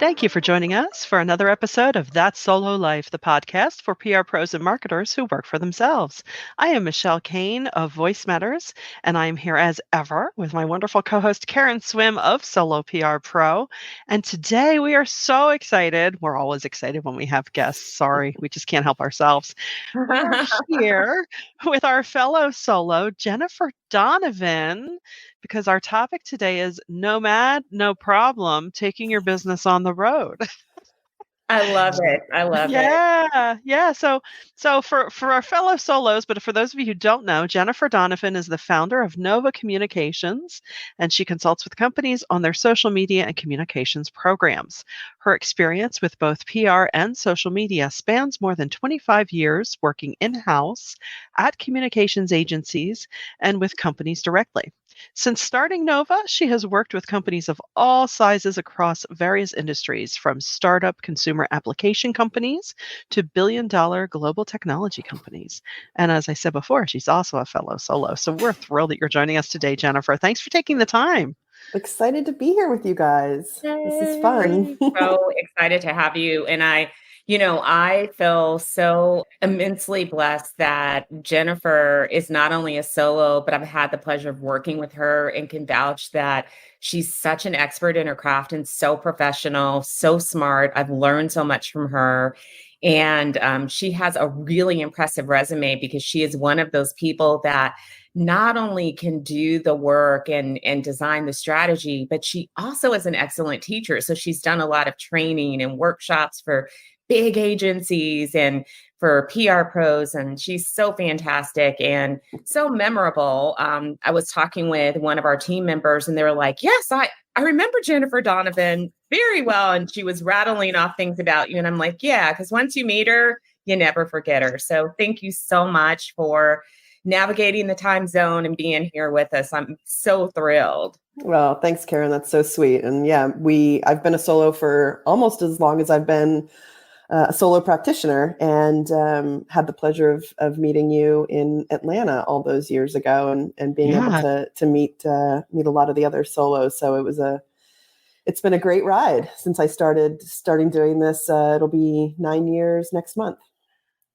Thank you for joining us for another episode of That Solo Life, the podcast for PR pros and marketers who work for themselves. I am Michelle Kane of Voice Matters, and I am here as ever with my wonderful co-host Karen Swim of Solo PR Pro. And today we are so excited. We're always excited when we have guests. Sorry, we just can't help ourselves. We're here with our fellow solo, Jennifer Donovan, because our topic today is Nomad, no problem, taking your business on the road. I love it. I love it. Yeah. So for our fellow solos, but for those of you who don't know, Jennifer Donovan is the founder of Nova Communications, and she consults with companies on their social media and communications programs. Her experience with both PR and social media spans more than 25 years working in-house at communications agencies and with companies directly. Since starting Nova, she has worked with companies of all sizes across various industries, from startup consumer application companies to billion-dollar global technology companies. And as I said before, she's also a fellow solo. So we're thrilled that you're joining us today, Jennifer. Thanks for taking the time. Excited to be here with you guys. Yay. This is fun. So excited to have you. And I feel so immensely blessed that Jennifer is not only a solo, but I've had the pleasure of working with her and can vouch that she's such an expert in her craft and so professional, so smart. I've learned so much from her. And she has a really impressive resume because she is one of those people that not only can do the work and design the strategy, but she also is an excellent teacher. So she's done a lot of training and workshops for big agencies and for PR pros. And she's so fantastic and so memorable. I was talking with one of our team members and they were like, yes, I remember Jennifer Donovan very well. And she was rattling off things about you. And I'm like, yeah, because once you meet her, you never forget her. So thank you so much for navigating the time zone and being here with us. I'm so thrilled. Well, thanks, Karen. That's so sweet. And yeah, I've been a solo for almost as long as I've been a solo practitioner, and had the pleasure of meeting you in Atlanta all those years ago, and being able to meet a lot of the other solos. So it's been a great ride since I starting doing this. It'll be 9 years next month.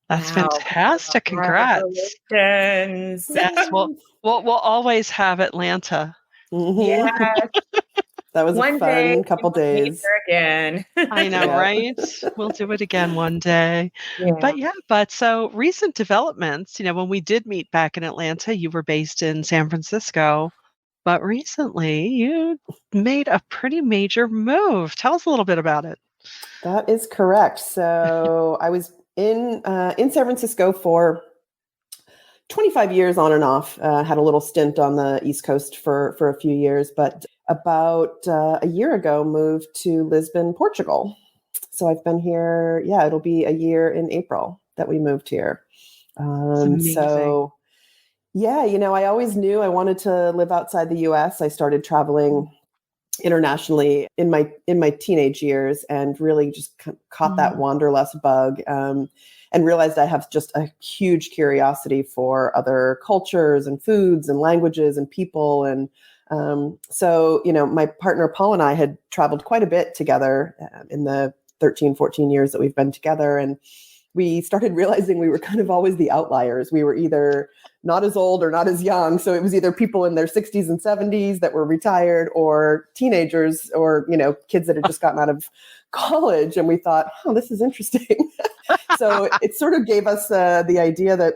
That's fantastic. Congrats. Congratulations. Yes, we'll always have Atlanta. Mm-hmm. Yes. That was one a fun couple days. Again. I know, right? We'll do it again one day. Yeah. But so recent developments, when we did meet back in Atlanta, you were based in San Francisco, but recently you made a pretty major move. Tell us a little bit about it. That is correct. So I was in San Francisco for 25 years on and off. Had a little stint on the East Coast for a few years, but about a year ago moved to Lisbon, Portugal. So I've been here. Yeah, it'll be a year in April that we moved here. So yeah, I always knew I wanted to live outside the US. I started traveling internationally in my teenage years and really just caught that wanderlust bug, and realized I have just a huge curiosity for other cultures and foods and languages and people. And so, my partner Paul and I had traveled quite a bit together in the 13, 14 years that we've been together. And we started realizing we were kind of always the outliers. We were either not as old or not as young. So it was either people in their 60s and 70s that were retired, or teenagers, or, kids that had just gotten out of college. And we thought, oh, this is interesting. So it sort of gave us the idea that,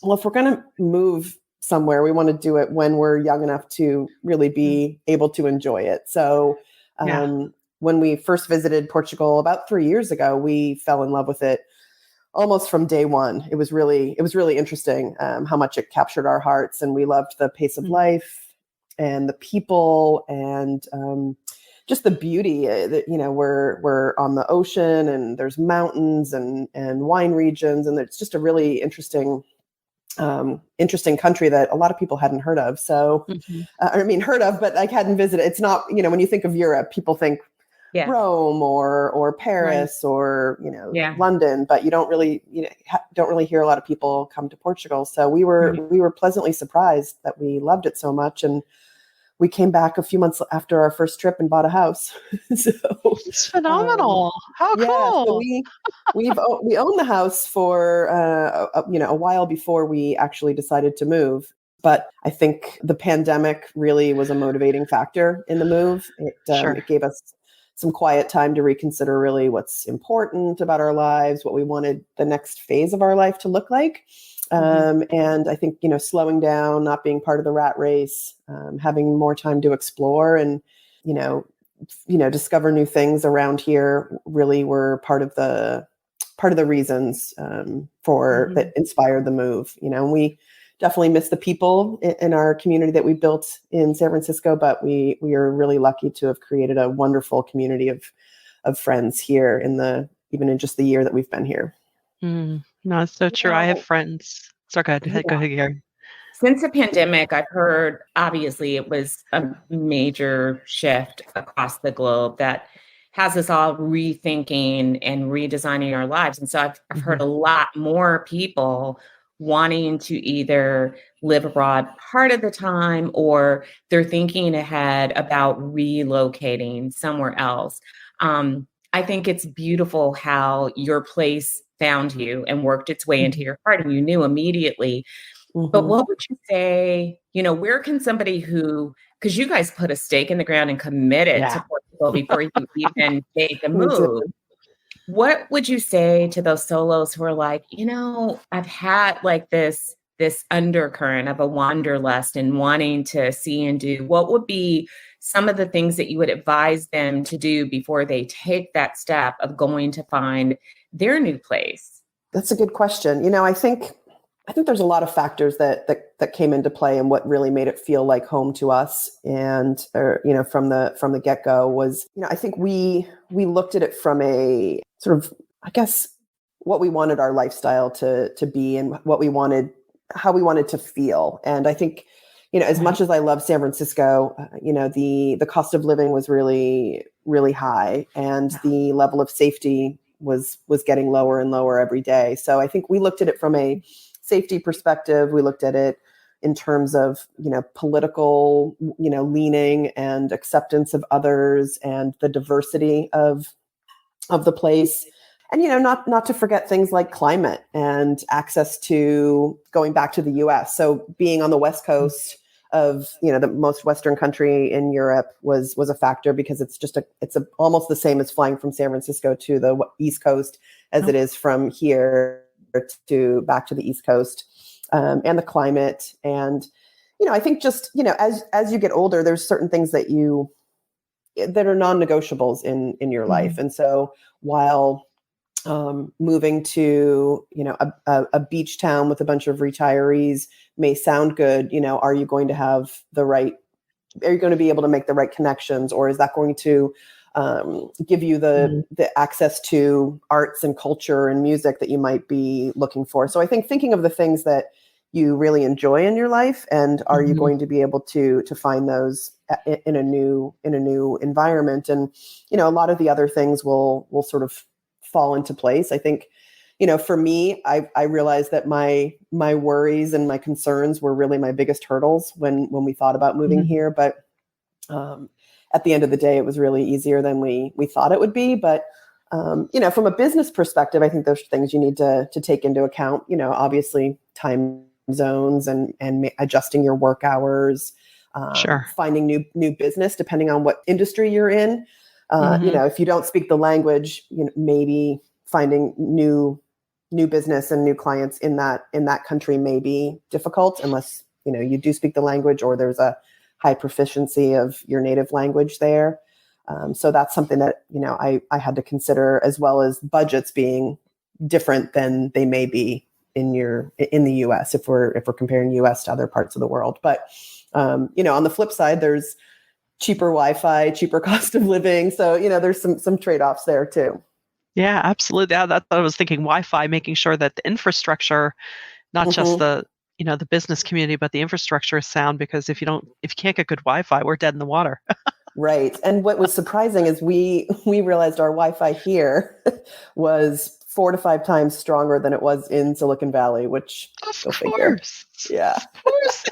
well, if we're going to move somewhere, we want to do it when we're young enough to really be able to enjoy it. So when we first visited Portugal about 3 years ago, we fell in love with it almost from day one. It was really interesting how much it captured our hearts, and we loved the pace of life and the people, and just the beauty that, we're on the ocean, and there's mountains and wine regions, and it's just a really interesting country that a lot of people hadn't heard of. So, heard of, but like hadn't visited. It's not, when you think of Europe, people think Rome or Paris or, London, but you don't really, hear a lot of people come to Portugal. So we were pleasantly surprised that we loved it so much. And we came back a few months after our first trip and bought a house. So It's phenomenal. How yeah, so cool. we owned the house for a while before we actually decided to move. But I think the pandemic really was a motivating factor in the move. Sure. It gave us some quiet time to reconsider really what's important about our lives, what we wanted the next phase of our life to look like. And I think, slowing down, not being part of the rat race, having more time to explore and, discover new things around here really were part of the reasons for that inspired the move. And we definitely miss the people in our community that we built in San Francisco, but we are really lucky to have created a wonderful community of friends here even in just the year that we've been here. No, it's so true. I have know, friends. So go ahead. Go ahead, Gary. Since the pandemic, I've heard, obviously, it was a major shift across the globe that has us all rethinking and redesigning our lives. And so I've heard a lot more people wanting to either live abroad part of the time, or they're thinking ahead about relocating somewhere else. I think it's beautiful how your place found you and worked its way into your heart, and you knew immediately. But what would you say, where can somebody because you guys put a stake in the ground and committed to Yeah. Portugal before you even make a We did. move. What would you say to those solos who are like, I've had like this undercurrent of a wanderlust and wanting to see and do? What would be some of the things that you would advise them to do before they take that step of going to find their new place? That's a good question. I think there's a lot of factors that came into play, and what really made it feel like home to us. And from the get-go was, I think we looked at it from a sort of, I guess, what we wanted our lifestyle to be, and how we wanted to feel. And I think, as much as I love San Francisco, the cost of living was really, really high, and the level of safety was getting lower and lower every day. So I think we looked at it from a safety perspective. We looked at it in terms of, political, leaning and acceptance of others, and the diversity of the place. And, not to forget things like climate and access to going back to the US. So being on the West Coast of, the most Western country in Europe was a factor, because it's almost the same as flying from San Francisco to the East Coast as it is from here to back to the East Coast, and the climate. And, I think just, as you get older, there's certain things that are non-negotiables in your life. And so while moving to, a beach town with a bunch of retirees may sound good, are you going to be able to make the right connections, or is that going to give you the access to arts and culture and music that you might be looking for? So I think thinking of the things that you really enjoy in your life, and are you going to be able to find those in a new environment? And, a lot of the other things will sort of fall into place. I think, for me, I realized that my worries and my concerns were really my biggest hurdles when we thought about moving here. But at the end of the day, it was really easier than we thought it would be. But, from a business perspective, I think there's things you need to take into account, obviously time zones and adjusting your work hours, Sure. finding new business, depending on what industry you're in. If you don't speak the language, maybe finding new business and new clients in that country may be difficult, unless, you do speak the language, or there's a high proficiency of your native language there. So that's something that, I had to consider, as well as budgets being different than they may be in the US, if we're comparing US to other parts of the world. But, on the flip side, there's cheaper Wi-Fi, cheaper cost of living. So, there's some trade-offs there too. Yeah, absolutely. Yeah, that's what I was thinking. Wi-Fi, making sure that the infrastructure, not just the business community, but the infrastructure is sound, because if you can't get good Wi-Fi, we're dead in the water. Right. And what was surprising is we realized our Wi-Fi here was 4 to 5 times stronger than it was in Silicon Valley, which Of go figure. course. Yeah. Of course.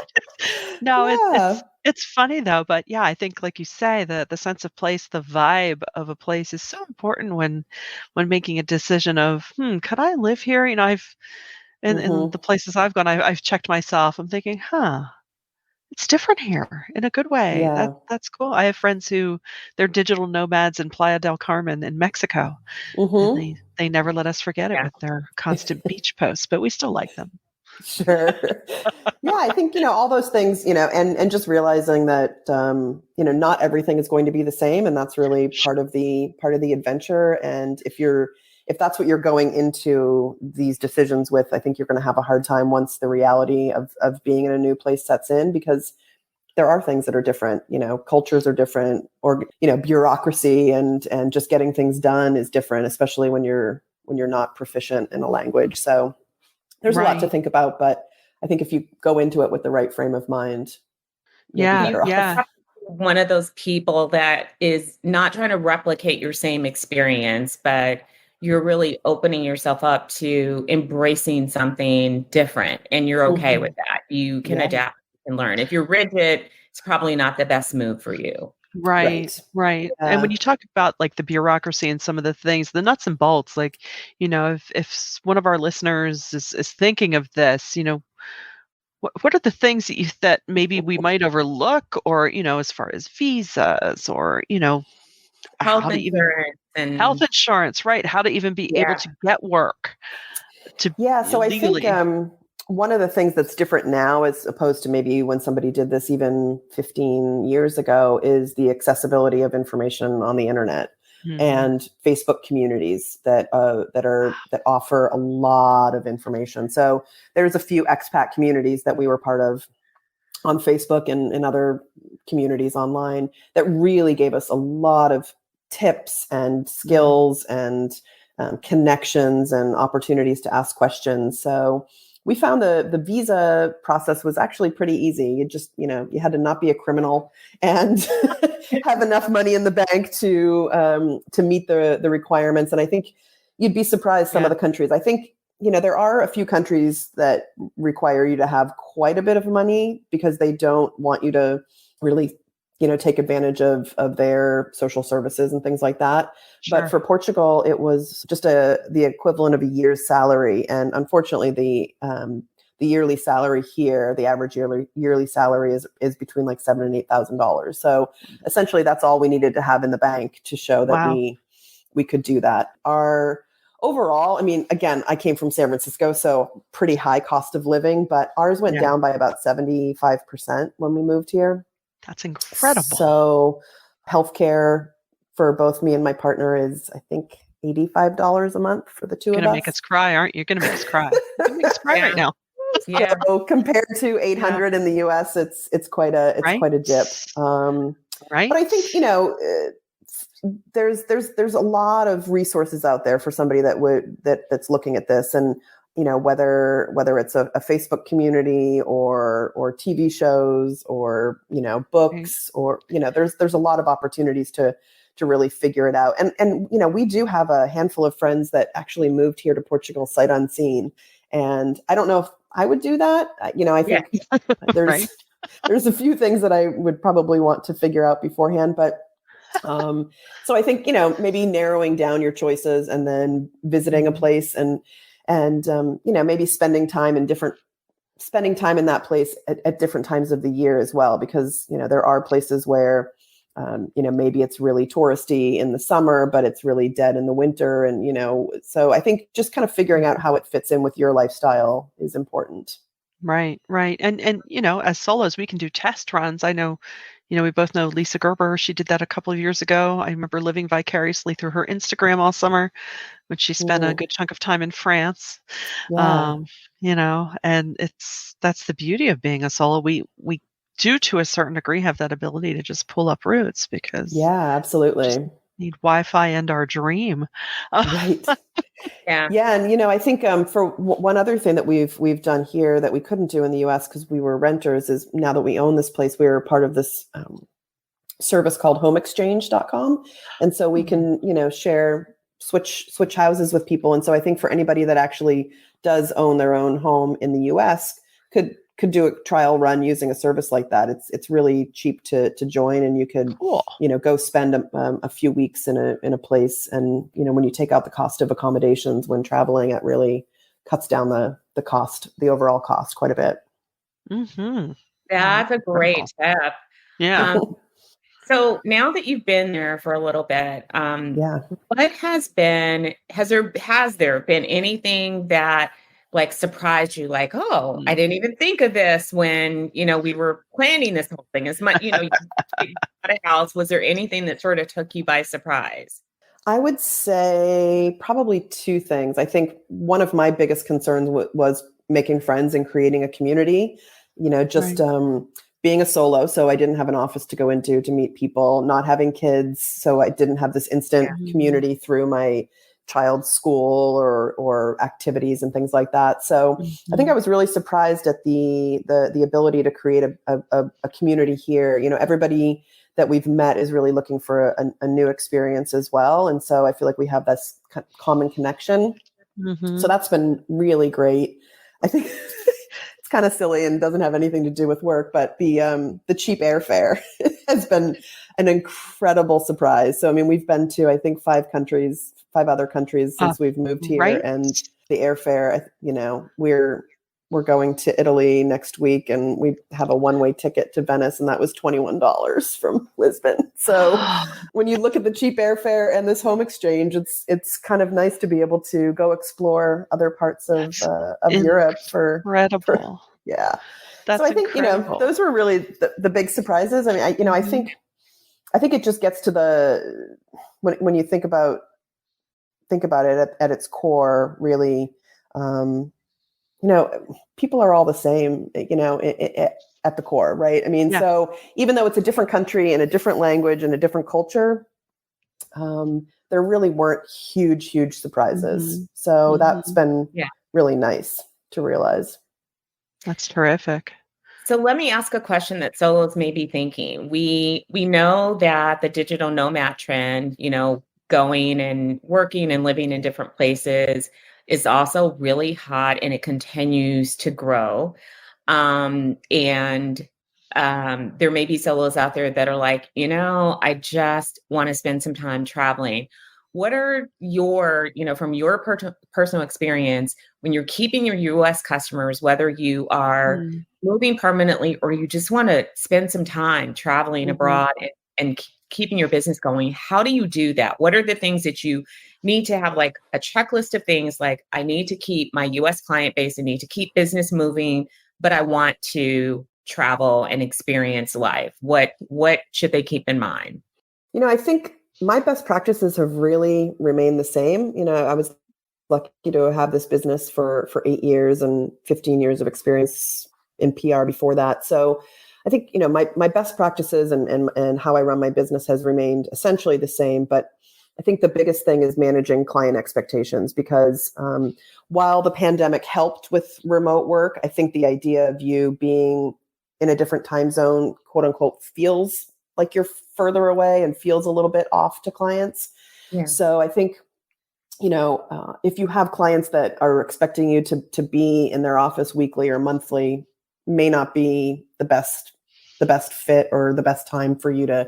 No, Yeah. It's funny though, but yeah, I think like you say, the sense of place, the vibe of a place is so important when making a decision of, could I live here? I've in Hmm. the places I've gone, I've checked myself. I'm thinking, it's different here in a good way. Yeah. That's cool. I have friends who they're digital nomads in Playa del Carmen in Mexico, and Hmm. they never let us forget it Yeah. with their constant beach posts, but we still like them. Sure. Yeah, I think, all those things, and just realizing that, not everything is going to be the same. And that's really part of the adventure. And if that's what you're going into these decisions with, I think you're going to have a hard time once the reality of being in a new place sets in, because there are things that are different, cultures are different, or, bureaucracy and just getting things done is different, especially when you're not proficient in a language. So there's a lot to Right. think about, but I think if you go into it with the right frame of mind, you'll be Yeah, better yeah. off. One of those people that is not trying to replicate your same experience, but you're really opening yourself up to embracing something different, and you're okay Hmm. with that. You can Yeah. adapt and learn. If you're rigid, it's probably not the best move for you. Right, Right. right. And when Yeah. you talk about like the bureaucracy and some of the things, the nuts and bolts, like, if one of our listeners is thinking of this, what are the things that maybe we might overlook, or, as far as visas, or, how Health to even insurance health and insurance, right? How to even be able yeah, to get work to Yeah. So I think legally. one of the things that's different now, as opposed to maybe when somebody did this even 15 years ago, is the accessibility of information on the internet Mhm. and Facebook communities that offer a lot of information. So there's a few expat communities that we were part of on Facebook and other communities online that really gave us a lot of tips and Mhm. skills and connections and opportunities to ask questions. So we found the visa process was actually pretty easy. You had to not be a criminal and have enough money in the bank to meet the requirements. And I think you'd be surprised some of Yeah, the countries. I think there are a few countries that require you to have quite a bit of money because they don't want you to really, take advantage of their social services and things like that. But sure. for Portugal, it was just the equivalent of a year's salary. And unfortunately, the yearly salary here, the average yearly salary is between like $7,000 and $8,000. So essentially, that's all we needed to have in the bank to show that Wow. we could do that. Our overall, I mean, again, I came from San Francisco, so pretty high cost of living, but ours went Yeah, down by about 75% when we moved here. that's incredible. So healthcare for both me and my partner is, I think, $85 a month for the two of Gonna make us. us cry, aren't you? Gonna make us cry. You're gonna make us cry right yeah, now. yeah. So compared to Yeah. 800 in the US, it's Right? quite a dip. But Right? I think, there's a lot of resources out there for somebody that's looking at this. And whether it's a Facebook community or TV shows or Right. books, or there's a lot of opportunities to really figure it out. And we do have a handful of friends that actually moved here to Portugal sight unseen, and I don't know if I would do that. I Yeah. think there's Right? there's a few things that I would probably want to figure out beforehand, but so I think, maybe narrowing down your choices and then visiting a Mhm. place and maybe spending time in that place at different times of the year as well, because, there are places where, maybe it's really touristy in the summer, but it's really dead in the winter. And, so I think just kind of figuring out how it fits in with your lifestyle is important. Right, right. And as solos, we can do test runs. I know, we both know Lisa Gerber. She did that a couple of years ago. I remember living vicariously through her Instagram all summer when she spent a Mm, good chunk of time in France. yeah. Um, and that's the beauty of being a solo. We do to a certain degree have that ability to just pull up roots because Yeah, we just absolutely. need Wi-Fi and our dream. Right. Yeah. Yeah, and I think for one other thing that we've done here that we couldn't do in the U.S. because we were renters is, now that we own this place, we were part of this service called homeexchange.com, and so we Mhm. can share switch houses with people. And so I think for anybody that actually does own their own home in the U.S. could could do a trial run using a service like that. It's really cheap to join, and you could, Cool. go spend a few weeks in a place. And, when you take out the cost of accommodations when traveling, it really cuts down the cost, the overall cost quite a bit. Mm-hmm. That's a great tip. Yeah. So now that you've been there for a little bit, Yeah. what has there been anything that like surprised you? Like, oh, I didn't even think of this when, we were planning this whole thing as much, you bought a house. Was there anything that sort of took you by surprise? I would say probably two things. I think one of my biggest concerns was making friends and creating a community, just being a solo. So I didn't have an office to go into to meet people, not having kids. So I didn't have this instant community through my child's school or activities and things like that. So I think I was really surprised at the ability to create a community here. Everybody that we've met is really looking for a new experience as well. And so I feel like we have this common connection. So that's been really great. I think it's kind of silly and doesn't have anything to do with work, but the cheap airfare has been an incredible surprise. So, I mean, we've been to, I think, 5 other countries since we've moved here. Right. And the airfare, we're going to Italy next week, and we have a one-way ticket to Venice, and that was $21 from Lisbon. So when you look at the cheap airfare and this home exchange, it's kind of nice to be able to go explore other parts of Europe incredible. Yeah. That's so I think, incredible. those were really the big surprises. I mean, I think it just gets to when you think about it at its core, really, people are all the same, at the core, right? I mean, so even though it's a different country and a different language and a different culture, there really weren't huge surprises. So that's been really nice to realize. That's terrific. So let me ask a question that solos may be thinking. We know that the digital nomad trend, going and working and living in different places is also really hot, and it continues to grow. And there may be solos out there that are like, I just want to spend some time traveling. What are your, from your personal experience, when you're keeping your US customers, whether you are moving permanently or you just want to spend some time traveling abroad and keeping your business going, how do you do that? What are the things that you need to have, like a checklist of things like, I need to keep my US client base, I need to keep business moving, but I want to travel and experience life. What should they keep in mind? I think my best practices have really remained the same. I was lucky to have this business for 8 years and 15 years of experience in PR before that. So I think, my best practices and how I run my business has remained essentially the same. But I think the biggest thing is managing client expectations, because while the pandemic helped with remote work, I think the idea of you being in a different time zone, quote unquote, feels like you're further away and feels a little bit off to clients. Yeah. So I think, if you have clients that are expecting you to be in their office weekly or monthly, may not be the best fit or the best time for you to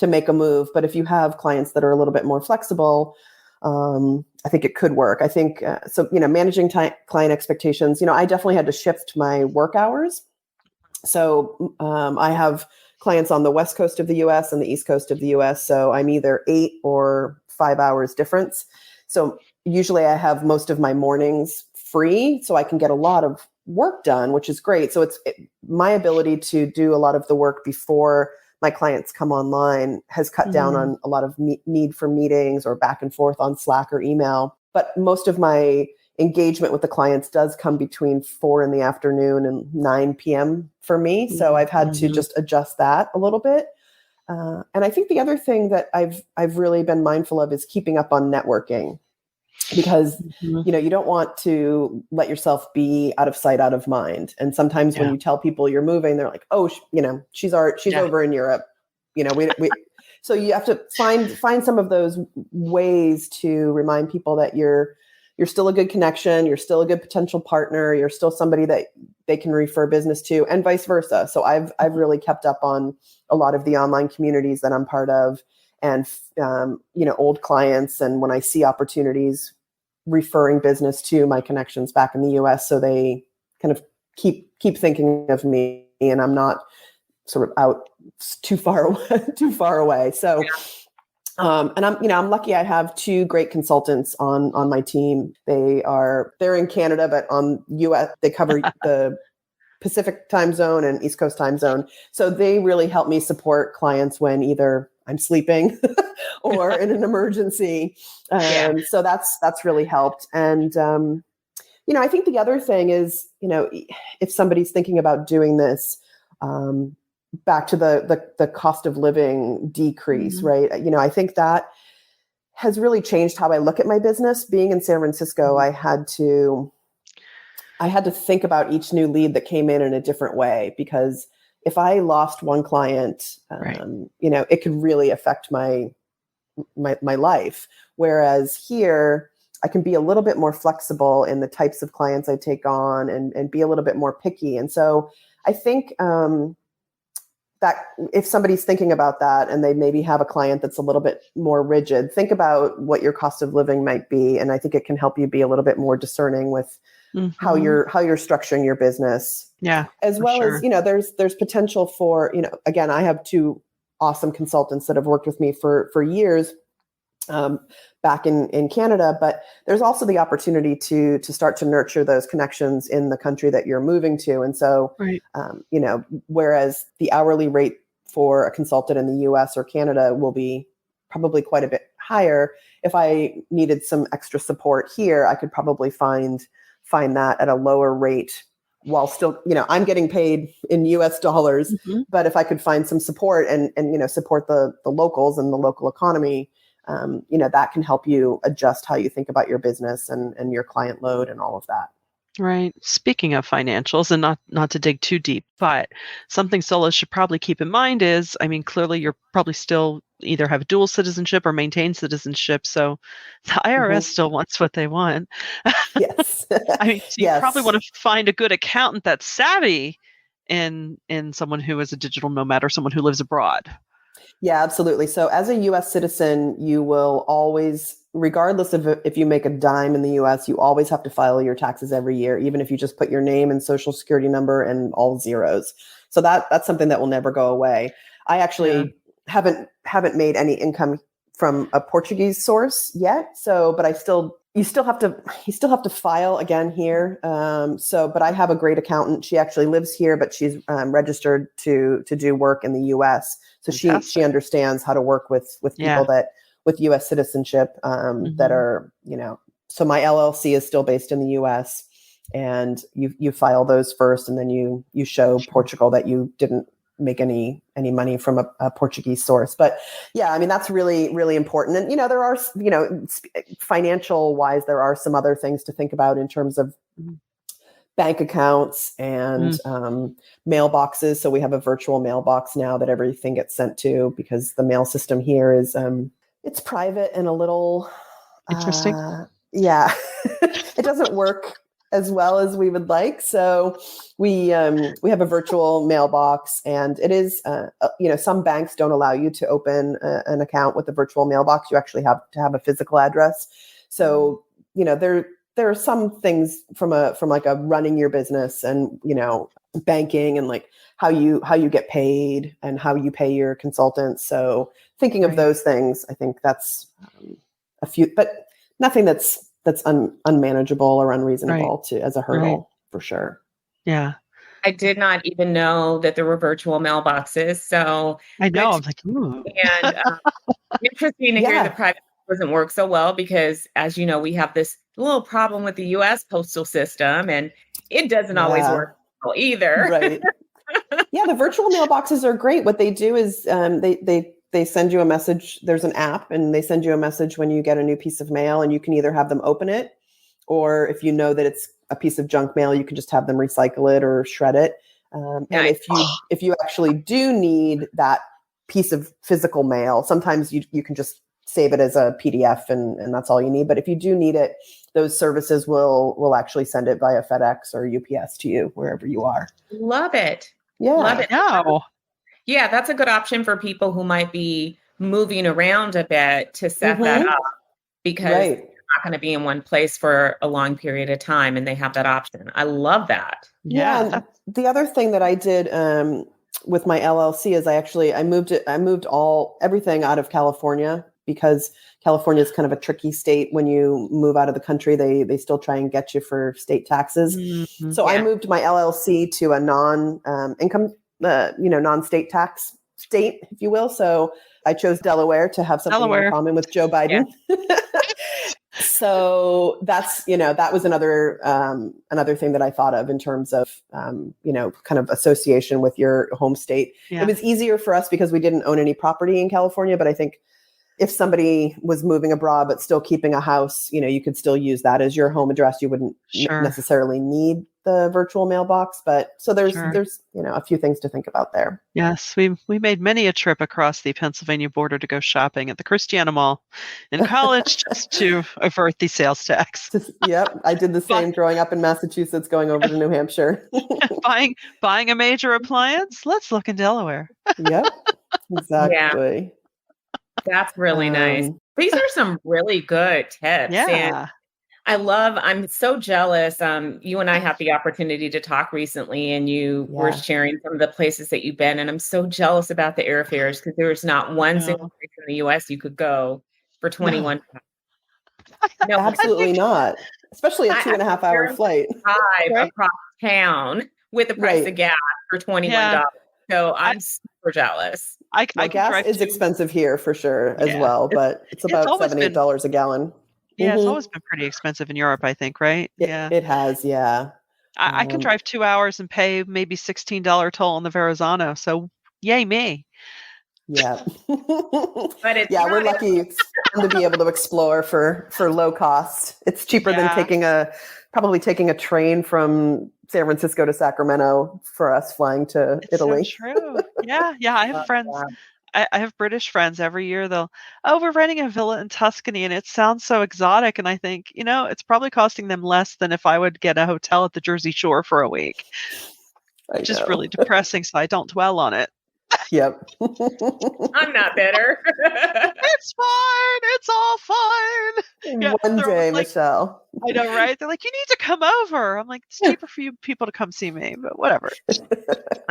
make a move. But if you have clients that are a little bit more flexible, I think it could work. I think, managing client expectations, I definitely had to shift my work hours. So I have clients on the West Coast of the US and the East Coast of the US. So I'm either 8 or 5 hours difference. So usually I have most of my mornings free, so I can get a lot of work done, which is great. So my ability to do a lot of the work before my clients come online has cut down on a lot of need for meetings or back and forth on Slack or email. But most of my engagement with the clients does come between 4 p.m. and 9 p.m. for me. So I've had to just adjust that a little bit. And I think the other thing that I've really been mindful of is keeping up on networking, because, you don't want to let yourself be out of sight, out of mind. And sometimes when you tell people you're moving, they're like, oh, she's over in Europe. So you have to find some of those ways to remind people that you're you're still a good connection. You're still a good potential partner. You're still somebody that they can refer business to, and vice versa. So I've really kept up on a lot of the online communities that I'm part of, and old clients. And when I see opportunities, referring business to my connections back in the U.S. so they kind of keep thinking of me, and I'm not sort of out too far away. So. And I'm lucky. I have two great consultants on my team. They're in Canada, but on US, they cover the Pacific time zone and East Coast time zone. So they really help me support clients when either I'm sleeping or in an emergency. So that's really helped. And, I think the other thing is, if somebody's thinking about doing this, back to the cost of living decrease, right? I think that has really changed how I look at my business. Being in San Francisco, I had to think about each new lead that came in a different way, because if I lost one client, it could really affect my life. Whereas here, I can be a little bit more flexible in the types of clients I take on, and be a little bit more picky. And so I think, that if somebody's thinking about that and they maybe have a client that's a little bit more rigid, think about what your cost of living might be. And I think it can help you be a little bit more discerning with how you're structuring your business. Yeah. As well as, there's potential for, again, I have two awesome consultants that have worked with me for years, back in Canada, but there's also the opportunity to start to nurture those connections in the country that you're moving to. And so, whereas the hourly rate for a consultant in the US or Canada will be probably quite a bit higher, if I needed some extra support here, I could probably find that at a lower rate, while still, I'm getting paid in US dollars, but if I could find some support and support the locals and the local economy, that can help you adjust how you think about your business and your client load and all of that. Right. Speaking of financials, and not to dig too deep, but something solos should probably keep in mind is, clearly you're probably still either have dual citizenship or maintain citizenship. So the IRS still wants what they want. Yes. So you probably want to find a good accountant that's savvy in someone who is a digital nomad or someone who lives abroad. Yeah, absolutely. So as a U.S. citizen, you will always, regardless of if you make a dime in the U.S., you always have to file your taxes every year, even if you just put your name and social security number and all zeros. So that's something that will never go away. I actually haven't made any income from a Portuguese source yet. So, but you still have to file again here. But I have a great accountant. She actually lives here, but she's registered to do work in the U.S. So she understands how to work with people with U.S. citizenship that are, so my LLC is still based in the U.S. and you file those first, and then you show Portugal that you didn't make any money from a Portuguese source. But that's really, really important. And, there are, financial wise, there are some other things to think about in terms of bank accounts and mailboxes. So we have a virtual mailbox now that everything gets sent to, because the mail system here is, it's private and a little interesting. It doesn't work as well as we would like. So we have a virtual mailbox, and it is, some banks don't allow you to open an account with a virtual mailbox. You actually have to have a physical address. So, there are some things from like a running your business and, banking and like how you get paid and how you pay your consultants. So thinking of those things, I think that's a few, but nothing that's unmanageable or unreasonable as a hurdle for sure. Yeah. I did not even know that there were virtual mailboxes. So I know. I was like, ooh. And interesting to hear the private doesn't work so well, because as you know, we have this little problem with the U.S. postal system, and it doesn't always work well either. Right. Yeah, the virtual mailboxes are great. What they do is they send you a message. There's an app, and they send you a message when you get a new piece of mail, and you can either have them open it, or if you know that it's a piece of junk mail, you can just have them recycle it or shred it. And if you actually do need that piece of physical mail, sometimes you can just save it as a PDF and that's all you need. But if you do need it, those services will actually send it via FedEx or UPS to you wherever you are. Love it. Yeah. Love it. No. Yeah, that's a good option for people who might be moving around a bit to set that up, because they're not going to be in one place for a long period of time, and they have that option. I love that. Yeah. And the other thing that I did with my LLC is I moved everything out of California, because California is kind of a tricky state. When you move out of the country, they still try and get you for state taxes. Mm-hmm. So I moved my LLC to a non-income, non-state tax state, if you will. So I chose Delaware to have something in common with Joe Biden. Yeah. So that's, that was another thing that I thought of in terms of, kind of association with your home state. Yeah. It was easier for us because we didn't own any property in California, but I think if somebody was moving abroad but still keeping a house, you could still use that as your home address. You wouldn't necessarily need the virtual mailbox, but so there's a few things to think about there. Yes, we made many a trip across the Pennsylvania border to go shopping at the Christiana Mall in college just to avert the sales tax. Yep, I did the same growing up in Massachusetts, going over to New Hampshire. buying a major appliance. Let's look in Delaware. Yep, exactly. Yeah. That's really nice. These are some really good tips. Yeah. And I'm so jealous. You and I had the opportunity to talk recently, and you were sharing some of the places that you've been. And I'm so jealous about the airfares, because there's not one single place in the US you could go for 21. No, absolutely not. Especially a 2.5 hour flight. Drive across town with the price of gas for $21. Yeah. So I'm super jealous. Gas is expensive here for sure as well, but it's about $7-8 a gallon. Yeah, it's always been pretty expensive in Europe, I think, right? It has, yeah. I can drive 2 hours and pay maybe $16 toll on the Verrazano, so yay me. Yeah. But we're lucky to be able to explore for low cost. It's cheaper than probably taking a train from San Francisco to Sacramento for us flying to Italy. So true. Yeah. I have friends. I have British friends. Every year we're renting a villa in Tuscany, and it sounds so exotic. And I think, it's probably costing them less than if I would get a hotel at the Jersey Shore for a week, which is really depressing. So I don't dwell on it. Yep. I'm not bitter. It's fine. It's all fine. Yeah, one day, Michelle. I know, right? They're like, you need to come over. I'm like, it's cheaper for you people to come see me, but whatever.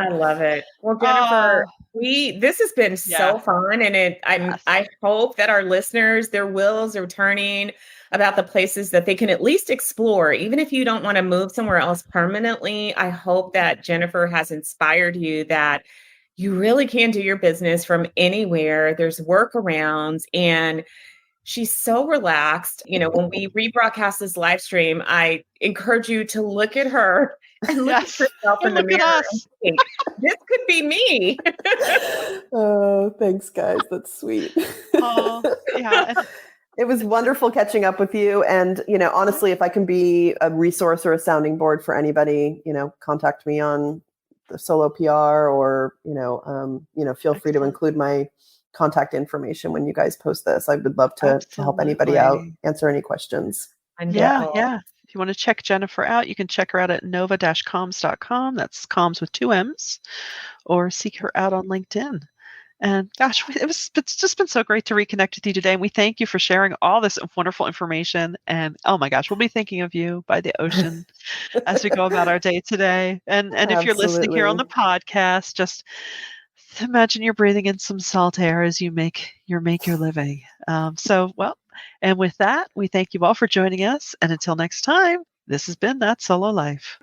I love it. Well, Jennifer, this has been so fun, and I hope that our listeners, their wheels are turning about the places that they can at least explore. Even if you don't want to move somewhere else permanently, I hope that Jennifer has inspired you that you really can do your business from anywhere. There's workarounds, and she's so relaxed. When we rebroadcast this live stream, I encourage you to look at her and look at yourself in the mirror and think, this could be me. Oh, thanks, guys. That's sweet. Yeah. It was wonderful catching up with you. And, honestly, if I can be a resource or a sounding board for anybody, contact me on the Solo PR, or, feel free to include my contact information when you guys post this. I would love to help anybody out, answer any questions. Yeah. If you want to check Jennifer out, you can check her out at nova-comms.com. That's comms with 2 M's, or seek her out on LinkedIn. And gosh, it's just been so great to reconnect with you today. And we thank you for sharing all this wonderful information. And oh my gosh, we'll be thinking of you by the ocean as we go about our day today. And if you're listening here on the podcast, just imagine you're breathing in some salt air as you make your living. And with that, we thank you all for joining us. And until next time, this has been That Solo Life.